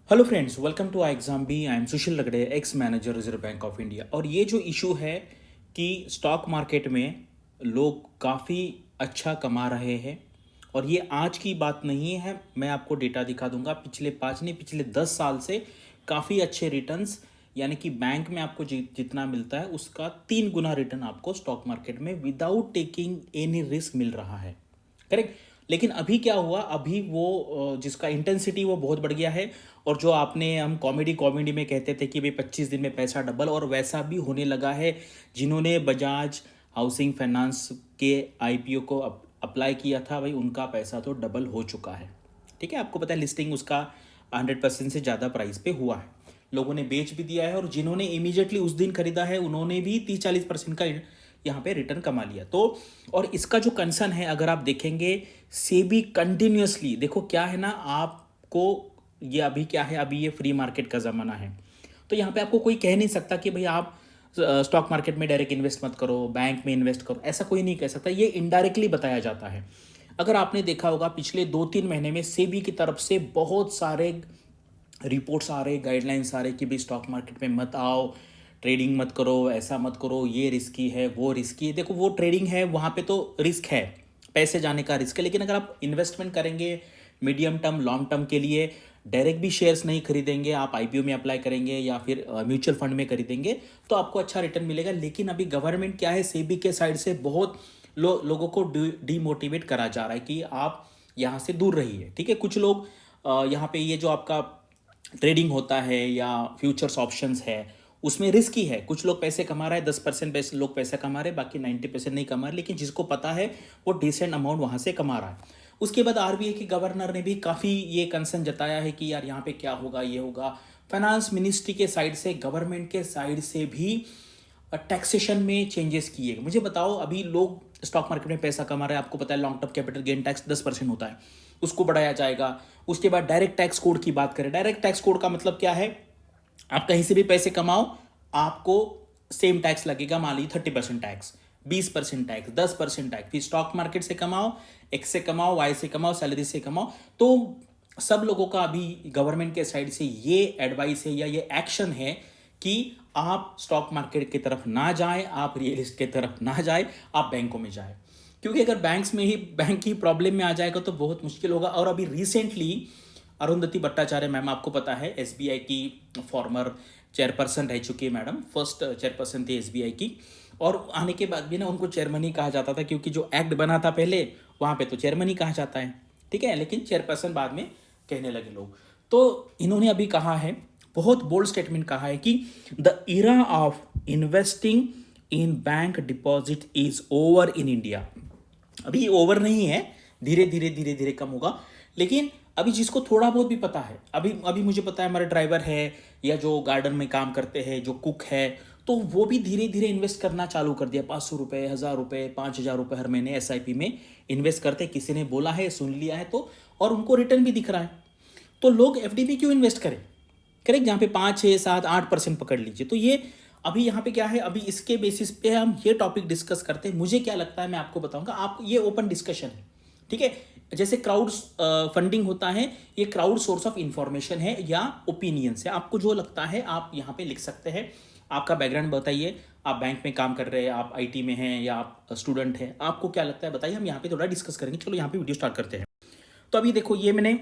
Hello friends, welcome to I exam B. I am Sushil Lagade, ex manager Reserve Bank of India. और ये जो issue है कि stock market में लोग काफ़ी अच्छा कमा रहे हैं, और ये आज की बात नहीं है। मैं आपको डेटा दिखा दूंगा, पिछले 5 नहीं पिछले 10 साल से काफ़ी अच्छे रिटर्न्स, यानी कि बैंक में आपको जितना मिलता है उसका 3 गुना रिटर्न आपको स्टॉक मार्केट में विदाउट टेकिंग एनी रिस्क मिल रहा है। करेक्ट। लेकिन अभी क्या हुआ, अभी वो जिसका इंटेंसिटी वो बहुत बढ़ गया है। और जो आपने हम कॉमेडी कॉमेडी में कहते थे कि भाई 25 दिन में पैसा डबल, और वैसा भी होने लगा है। जिन्होंने बजाज हाउसिंग फाइनेंस के आईपीओ को अप्लाई किया था, भाई उनका पैसा तो डबल हो चुका है। ठीक है, आपको पता है लिस्टिंग उसका 100% से ज़्यादा प्राइस पे हुआ है। लोगों ने बेच भी दिया है, और जिन्होंने इमीडिएटली उस दिन खरीदा है उन्होंने भी 30-40% का यहाँ पे रिटर्न कमा लिया। तो और इसका जो कंसर्न है, अगर आप देखेंगे सेबी कंटिन्यूसली, देखो क्या है ना, आपको ये अभी क्या है, अभी ये फ्री मार्केट का ज़माना है। तो यहाँ पे आपको कोई कह नहीं सकता कि भाई आप स्टॉक मार्केट में डायरेक्ट इन्वेस्ट मत करो, बैंक में इन्वेस्ट करो, ऐसा कोई नहीं कह सकता। ये इनडायरेक्टली बताया जाता है। अगर आपने देखा होगा पिछले 2-3 महीने में सेबी की तरफ से बहुत सारे रिपोर्ट्स आ रहे, गाइडलाइंस आ रहे कि भाई स्टॉक मार्केट में मत आओ, ट्रेडिंग मत करो, ऐसा मत करो, ये रिस्की है, वो रिस्की है। देखो वो ट्रेडिंग है, वहाँ पे तो रिस्क है, पैसे जाने का रिस्क है। लेकिन अगर आप इन्वेस्टमेंट करेंगे मीडियम टर्म लॉन्ग टर्म के लिए, डायरेक्ट भी शेयर्स नहीं खरीदेंगे, आप आईपीओ में अप्लाई करेंगे या फिर म्यूचुअल फंड में खरीदेंगे, तो आपको अच्छा रिटर्न मिलेगा। लेकिन अभी गवर्नमेंट क्या है, सेबी के साइड से बहुत लोगों को डीमोटिवेट करा जा रहा है कि आप यहाँ से दूर रहिए। ठीक है, कुछ लोग यहाँ पे ये जो आपका ट्रेडिंग होता है या फ्यूचर्स ऑप्शंस है, उसमें रिस्की है। कुछ लोग पैसे कमा रहे हैं, 10% पैसे लोग पैसा कमा रहे हैं, बाकी 90% नहीं कमा रहे। लेकिन जिसको पता है वो डिसेंट अमाउंट वहाँ से कमा रहा है। उसके बाद आरबीआई के गवर्नर ने भी काफ़ी ये कंसर्न जताया है कि यार यहाँ पे क्या होगा, ये होगा। फाइनेंस मिनिस्ट्री के साइड से, गवर्नमेंट के साइड से भी टैक्सेशन में चेंजेस किए। मुझे बताओ, अभी लोग स्टॉक मार्केट में पैसा कमा रहे हैं, आपको पता है long term capital gain tax 10% होता है, उसको बढ़ाया जाएगा। उसके बाद डायरेक्ट टैक्स कोड की बात करें, डायरेक्ट टैक्स कोड का मतलब क्या है, आप कहीं से भी पैसे कमाओ, आपको सेम टैक्स लगेगा। मान लीजिए 30% टैक्स, 20% टैक्स, 10% टैक्स। फिर स्टॉक मार्केट से कमाओ, एक्स से कमाओ, वाई से कमाओ, सैलरी से कमाओ। तो सब लोगों का अभी गवर्नमेंट के साइड से ये एडवाइस है या ये एक्शन है कि आप स्टॉक मार्केट की तरफ ना जाएं, आप रियल एस्टेट की तरफ ना जाएं, आप बैंकों में जाएं। क्योंकि अगर बैंक्स में ही बैंक की प्रॉब्लम में आ जाएगा तो बहुत मुश्किल होगा। और अभी रिसेंटली अरुंधति भट्टाचार्य मैम, आपको पता है एसबीआई की फॉर्मर चेयरपर्सन रह चुकी है मैडम, फर्स्ट चेयरपर्सन थी एसबीआई की। और आने के बाद भी ना उनको चेयरमैन ही कहा जाता था, क्योंकि जो एक्ट बना था पहले वहाँ पे तो चेयरमैन ही कहा जाता है। ठीक है, लेकिन चेयरपर्सन बाद में कहने लगे लोग। तो इन्होंने अभी कहा है, बहुत बोल्ड स्टेटमेंट कहा है कि the era of investing in bank deposit is over in India. अभी ओवर नहीं है, धीरे धीरे धीरे धीरे कम होगा। लेकिन अभी जिसको थोड़ा बहुत भी पता है, अभी अभी मुझे पता है हमारे ड्राइवर है या जो गार्डन में काम करते हैं, जो कुक है, तो वो भी धीरे धीरे इन्वेस्ट करना चालू कर दिया। 500 रुपये, 1000 रुपये, 5000 रुपये हर महीने एसआईपी में इन्वेस्ट करते। किसी ने बोला है, सुन लिया है तो, और उनको रिटर्न भी दिख रहा है। तो लोग एफडी में क्यों इन्वेस्ट करें? करेक्ट, जहाँ पे 5, 6, 7, 8% पकड़ लीजिए। तो ये अभी यहाँ पे क्या है, अभी इसके बेसिस पे हम ये टॉपिक डिस्कस करते हैं। मुझे क्या लगता है मैं आपको बताऊंगा, आप ये ओपन डिस्कशन है। ठीक है, जैसे क्राउड फंडिंग होता है, ये क्राउड सोर्स ऑफ इंफॉर्मेशन है या ओपिनियन है। आपको जो लगता है आप यहाँ पे लिख सकते हैं। आपका बैकग्राउंड बताइए, आप बैंक में काम कर रहे हैं, आप आईटी में हैं या आप स्टूडेंट हैं, आपको क्या लगता है बताइए, हम यहाँ पे थोड़ा डिस्कस करेंगे। चलो यहाँ पे वीडियो स्टार्ट करते हैं। तो अभी देखो, ये मैंने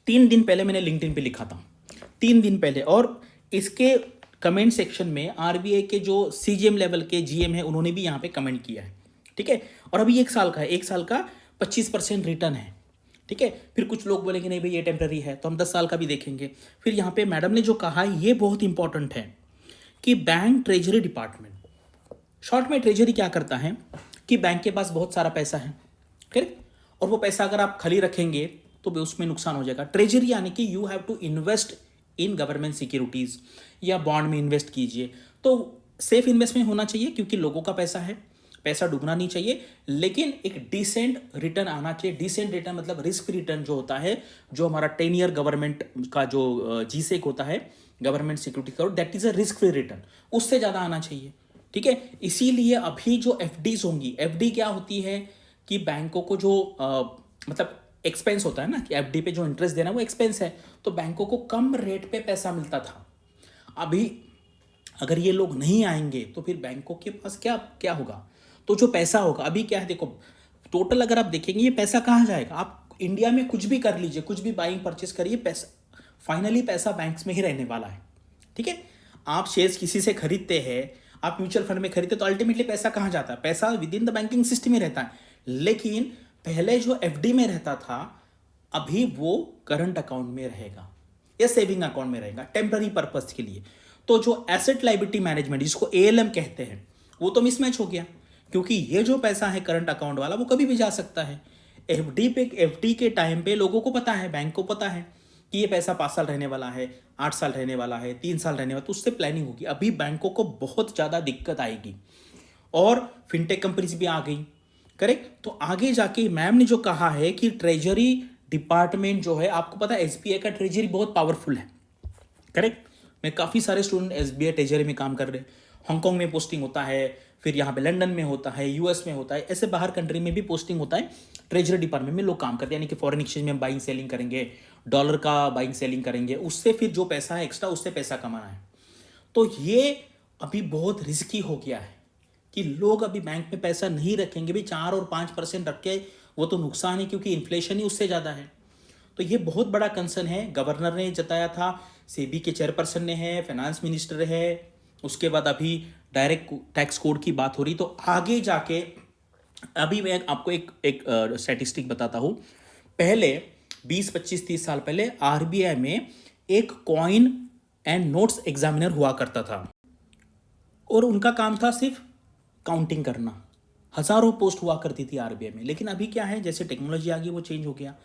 3 दिन पहले मैंने लिंक्डइन पे लिखा था, 3 दिन पहले। और इसके कमेंट सेक्शन में आरबीआई के जो सीजीएम लेवल के जीएम है उन्होंने भी यहाँ पे कमेंट किया है। ठीक है, और अभी 1 साल का है, 1 साल का 25% रिटर्न है। ठीक है, फिर कुछ लोग बोलेंगे नहीं भाई ये टेम्पररी है, तो हम 10 साल का भी देखेंगे। फिर यहाँ पे मैडम ने जो कहा है ये बहुत इंपॉर्टेंट है कि बैंक ट्रेजरी डिपार्टमेंट, शॉर्ट में ट्रेजरी क्या करता है कि बैंक के पास बहुत सारा पैसा है, करेक्ट, और वो पैसा अगर आप खाली रखेंगे तो उसमें नुकसान हो जाएगा। ट्रेजरी यानी कि you have to invest in government securities या बॉन्ड में इन्वेस्ट कीजिए। तो सेफ इन्वेस्टमेंट होना चाहिए, क्योंकि लोगों का पैसा है, पैसा डूबना नहीं चाहिए, लेकिन एक डिसेंट रिटर्न आना चाहिए। डिसेंट रिटर्न मतलब रिस्क फ्री रिटर्न जो होता है, जो हमारा 10 ईयर गवर्नमेंट का जो जीसेक होता है, गवर्नमेंट सिक्योरिटी करो, that is a risk free return, उससे ज़्यादा आना चाहिए। ठीक है, इसीलिए अभी जो एफडीज होंगी, एफडी क्या होती है कि बैंकों को जो मतलब एक्सपेंस होता है ना कि एफडी पे जो इंटरेस्ट देना वो एक्सपेंस है, तो बैंकों को कम रेट पे पैसा मिलता था। अभी अगर ये लोग नहीं आएंगे तो फिर बैंकों के पास क्या क्या होगा? तो जो पैसा होगा अभी क्या है, देखो टोटल अगर आप देखेंगे ये पैसा कहाँ जाएगा? आप इंडिया में कुछ भी कर लीजिए, कुछ भी बाइंग परचेस करिए, पैसा फाइनली पैसा बैंक्स में ही रहने वाला है। ठीक है, आप शेयर्स किसी से खरीदते हैं, आप म्यूचुअल फंड में खरीदते, तो अल्टीमेटली पैसा कहाँ जाता है? पैसा within the banking system ही रहता है। लेकिन पहले जो एफडी में रहता था, अभी वो करंट अकाउंट में रहेगा या सेविंग अकाउंट में रहेगा टेम्पररी पर्पस के लिए। तो जो एसेट लाइबिलिटी मैनेजमेंट जिसको एएलएम कहते हैं, वो तो मिसमैच हो गया, क्योंकि ये जो पैसा है करंट अकाउंट वाला वो कभी भी जा सकता है। एफडी के टाइम पे लोगों को पता है, बैंक को पता है कि ये पैसा 5 साल रहने वाला है, 8 साल रहने वाला है, 3 साल रहने वाला, तो उससे प्लानिंग होगी। अभी बैंकों को बहुत ज़्यादा दिक्कत आएगी और फिनटेक कंपनीज भी आ गई, करेक्ट। तो आगे जाके मैम ने जो कहा है कि ट्रेजरी डिपार्टमेंट जो है, आपको पता है एसबीआई का ट्रेजरी बहुत पावरफुल है, करेक्ट। मैं काफ़ी सारे स्टूडेंट एसबीआई ट्रेजरी में काम कर रहे हैं, हांगकांग में पोस्टिंग होता है, फिर यहाँ पे लंदन में होता है, यूएस में होता है, ऐसे बाहर कंट्री में भी पोस्टिंग होता है। ट्रेजरी डिपार्टमेंट में लोग काम करते हैं, यानी कि फॉरेन एक्सचेंज में बाइंग सेलिंग करेंगे, डॉलर का बाइंग सेलिंग करेंगे, उससे फिर जो पैसा है एक्स्ट्रा उससे पैसा कमाना है। तो ये अभी बहुत रिस्की हो गया है कि लोग अभी बैंक में पैसा नहीं रखेंगे भी, 4 और 5% रख के वो तो नुकसान है, क्योंकि इन्फ्लेशन ही उससे ज़्यादा है। तो ये बहुत बड़ा कंसर्न है। गवर्नर ने जताया था, सेबी के चेयरपर्सन ने है, फाइनेंस मिनिस्टर है, उसके बाद अभी डायरेक्ट टैक्स कोड की बात हो रही। तो आगे जाके अभी मैं आपको एक स्टैटिस्टिक बताता हूँ। पहले 20, 25, 30 साल पहले आरबीआई में एक कॉइन एंड नोट्स एग्जामिनर हुआ करता था और उनका काम था सिर्फ काउंटिंग करना। हजारों पोस्ट हुआ करती थी आरबीआई में। लेकिन अभी क्या है, जैसे टेक्नोलॉजी आ गई वो चेंज हो गया।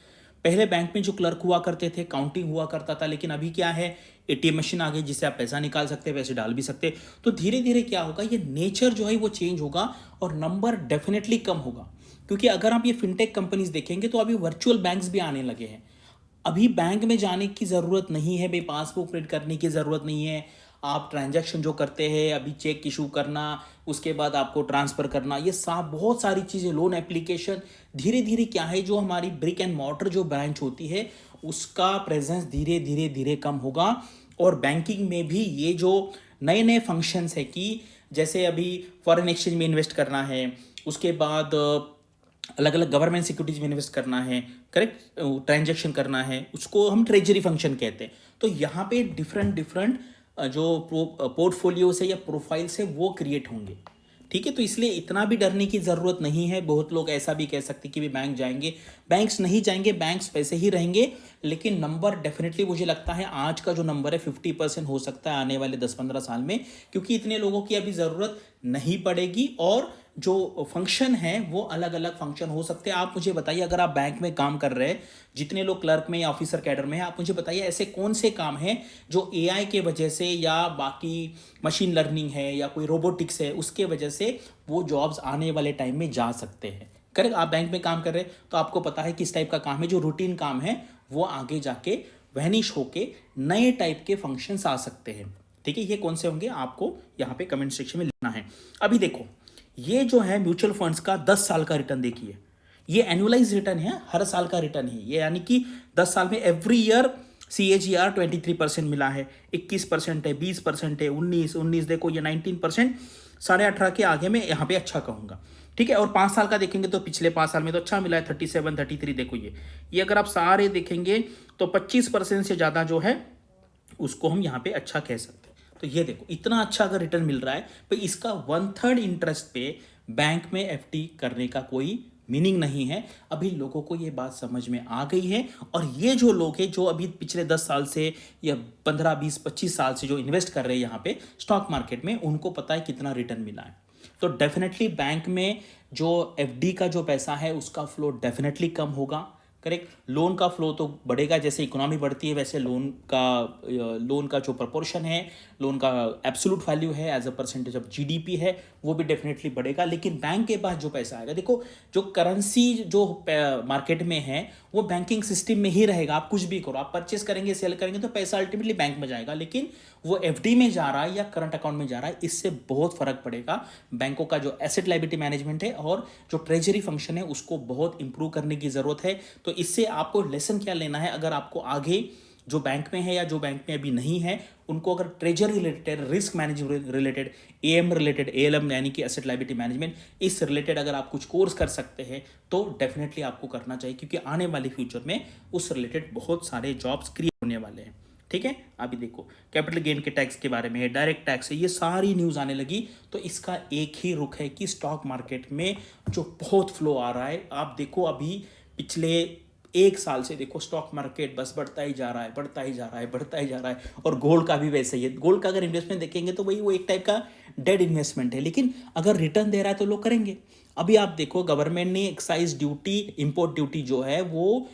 पहले बैंक में जो क्लर्क हुआ करते थे, काउंटिंग हुआ करता था, लेकिन अभी क्या है, एटीएम मशीन आ गई जिससे आप पैसा निकाल सकते हैं, पैसे डाल भी सकते हैं। तो धीरे धीरे क्या होगा, ये नेचर जो है वो चेंज होगा और नंबर डेफिनेटली कम होगा। क्योंकि अगर आप ये फिनटेक कंपनीज देखेंगे तो अभी वर्चुअल बैंक्स भी आने लगे हैं। अभी बैंक में जाने की ज़रूरत नहीं है भाई, पासबुक प्रिंट करने की ज़रूरत नहीं है। आप ट्रांजैक्शन जो करते हैं, अभी चेक इशू करना, उसके बाद आपको ट्रांसफ़र करना, ये सब बहुत सारी चीज़ें, लोन एप्लीकेशन, धीरे धीरे क्या है, जो हमारी ब्रिक एंड मॉर्टर जो ब्रांच होती है उसका प्रेजेंस धीरे धीरे धीरे कम होगा। और बैंकिंग में भी ये जो नए नए फंक्शंस है कि जैसे अभी फॉरेन एक्सचेंज में इन्वेस्ट करना है, उसके बाद अलग अलग गवर्नमेंट सिक्योरिटीज में इन्वेस्ट करना है, करेक्ट, ट्रांजैक्शन करना है, उसको हम ट्रेजरी फंक्शन कहते हैं। तो यहाँ पे डिफरेंट डिफरेंट जो पोर्टफोलियोज है या प्रोफाइल्स है वो क्रिएट होंगे। ठीक है, तो इसलिए इतना भी डरने की ज़रूरत नहीं है। बहुत लोग ऐसा भी कह सकते कि भी बैंक जाएंगे, बैंक्स नहीं जाएंगे, बैंक्स वैसे ही रहेंगे। लेकिन नंबर डेफिनेटली मुझे लगता है आज का जो नंबर है 50% हो सकता है आने वाले 10-15 साल में, क्योंकि इतने लोगों की अभी ज़रूरत नहीं पड़ेगी और जो फंक्शन है वो अलग अलग फंक्शन हो सकते हैं। आप मुझे बताइए, अगर आप बैंक में काम कर रहे हैं, जितने लोग क्लर्क में या ऑफिसर कैडर में हैं, आप मुझे बताइए ऐसे कौन से काम हैं जो एआई के वजह से या बाकी मशीन लर्निंग है या कोई रोबोटिक्स है उसके वजह से वो जॉब्स आने वाले टाइम में जा सकते हैं। करेक्ट, आप बैंक में काम कर रहे हैं तो आपको पता है किस टाइप का काम है, जो रूटीन काम है वो आगे जाके वैनिश होके नए टाइप के फंक्शंस आ सकते हैं। ठीक है, ये कौन से होंगे आपको यहाँ पे कमेंट सेक्शन में लिखना है। अभी देखो, ये जो है म्यूचुअल फंड्स का 10 साल का रिटर्न देखिए, ये एनुअलाइज रिटर्न है, हर साल का रिटर्न है ये, यानी कि 10 साल में एवरी ईयर CAGR 23% मिला है, 21% है, 20% है, 19 देखो ये 19%, 18.5 के आगे में यहाँ पे अच्छा कहूँगा। ठीक है, और 5 साल का देखेंगे तो पिछले 5 साल में तो अच्छा मिला है, 37, 33 देखो ये अगर आप सारे देखेंगे तो 25% से ज़्यादा जो है उसको हम यहाँ पे अच्छा कह सकते हैं। तो ये देखो, इतना अच्छा अगर रिटर्न मिल रहा है तो इसका 1/3 इंटरेस्ट पे बैंक में एफडी करने का कोई मीनिंग नहीं है। अभी लोगों को ये बात समझ में आ गई है और ये जो लोग हैं जो अभी पिछले 10 साल से या 15, 20, 25 साल से जो इन्वेस्ट कर रहे हैं यहाँ पे स्टॉक मार्केट में, उनको पता है कितना रिटर्न मिला है। तो डेफिनेटली बैंक में जो एफडी का जो पैसा है उसका फ्लो डेफिनेटली कम होगा। करेक्ट, लोन का फ्लो तो बढ़ेगा, जैसे इकोनॉमी बढ़ती है वैसे लोन का जो प्रपोर्शन है, लोन का एब्सोल्यूट वैल्यू है as a percentage of GDP है, वो भी डेफिनेटली बढ़ेगा। लेकिन बैंक के पास जो पैसा आएगा, देखो जो करेंसी जो मार्केट में है वो बैंकिंग सिस्टम में ही रहेगा। आप कुछ भी करो, आप परचेस करेंगे, सेल करेंगे तो पैसा अल्टीमेटली बैंक में जाएगा, लेकिन वो एफडी में जा रहा है या करंट अकाउंट में जा रहा है, इससे बहुत फर्क पड़ेगा। बैंकों का जो एसेट लायबिलिटी मैनेजमेंट है और जो ट्रेजरी फंक्शन है उसको बहुत इंप्रूव करने की जरूरत है। तो तो इससे आपको लेसन क्या लेना है, अगर आपको आगे जो बैंक में है या जो बैंक में अभी नहीं है, उनको अगर treasury related, risk management related, am related, ALM यानी कि एसेट लायबिलिटी मैनेजमेंट, इस रिलेटेड अगर आप कुछ कोर्स कर सकते हैं तो डेफिनेटली आपको करना चाहिए, क्योंकि आने वाले फ्यूचर में उस रिलेटेड बहुत सारे जॉब्स क्रिएट होने वाले हैं। ठीक है, अभी देखो कैपिटल गेन के टैक्स के बारे में है, डायरेक्ट टैक्स है, ये सारी न्यूज़ आने लगी। तो इसका एक ही रुख है कि स्टॉक मार्केट में जो बहुत फ्लो आ रहा है, आप देखो अभी पिछले 1 साल से देखो स्टॉक मार्केट बस बढ़ता ही जा रहा है, बढ़ता ही जा रहा है, बढ़ता ही जा रहा है। और गोल्ड का भी वैसे ही है। गोल्ड का अगर इन्वेस्टमेंट देखेंगे तो वही वो एक टाइप का डेड इन्वेस्टमेंट है, लेकिन अगर रिटर्न दे रहा है तो लोग करेंगे। अभी आप देखो गवर्नमेंट ने एक्साइज ड्यूटी, इंपोर्ट ड्यूटी जो है वो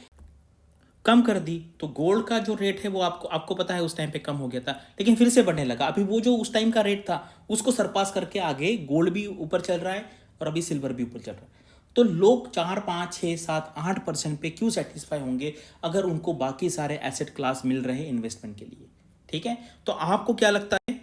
कम कर दी, तो गोल्ड का जो रेट है वो आपको पता है उस टाइम पे कम हो गया था, लेकिन फिर से बढ़ने लगा। अभी वो जो उस टाइम का रेट था उसको सरपास करके आगे गोल्ड भी ऊपर चल रहा है और अभी सिल्वर भी ऊपर चल रहा है। तो लोग 4, 5, 6, 7, 8% पे क्यों सेटिस्फाई होंगे अगर उनको बाकी सारे एसेट क्लास मिल रहे हैं इन्वेस्टमेंट के लिए। ठीक है, तो आपको क्या लगता है,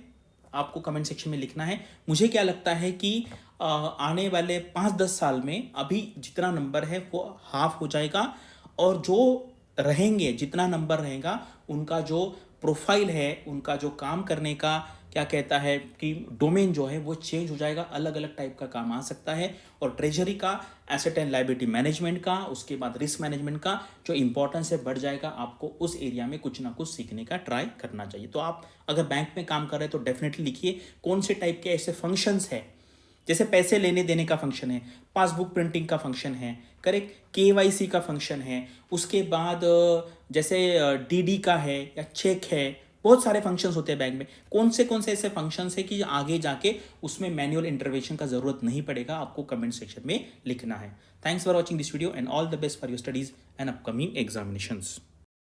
आपको कमेंट सेक्शन में लिखना है। मुझे क्या लगता है कि आने वाले 5-10 साल में अभी जितना नंबर है वो हाफ हो जाएगा, और जो रहेंगे, जितना नंबर रहेगा, उनका जो प्रोफाइल है, उनका जो काम करने का क्या कहता है कि डोमेन जो है वो चेंज हो जाएगा, अलग अलग टाइप का काम आ सकता है। और ट्रेजरी का, एसेट एंड लायबिलिटी मैनेजमेंट का, उसके बाद रिस्क मैनेजमेंट का जो इंपॉर्टेंस है बढ़ जाएगा। आपको उस एरिया में कुछ ना कुछ सीखने का ट्राई करना चाहिए। तो आप अगर बैंक में काम कर रहे हैं तो डेफिनेटली लिखिए कौन से टाइप के ऐसे फंक्शंस है, जैसे पैसे लेने देने का फंक्शन है, पासबुक प्रिंटिंग का फंक्शन है, करेक्ट, केवाईसी का फंक्शन है, उसके बाद जैसे डीडी का है या चेक है, बहुत सारे फंक्शंस होते हैं बैंक में। कौन से ऐसे फंक्शंस है कि आगे जाके उसमें मैनुअल इंटरवेंशन का जरूरत नहीं पड़ेगा, आपको कमेंट सेक्शन में लिखना है। Thanks for watching this video and all the best for your studies and upcoming examinations.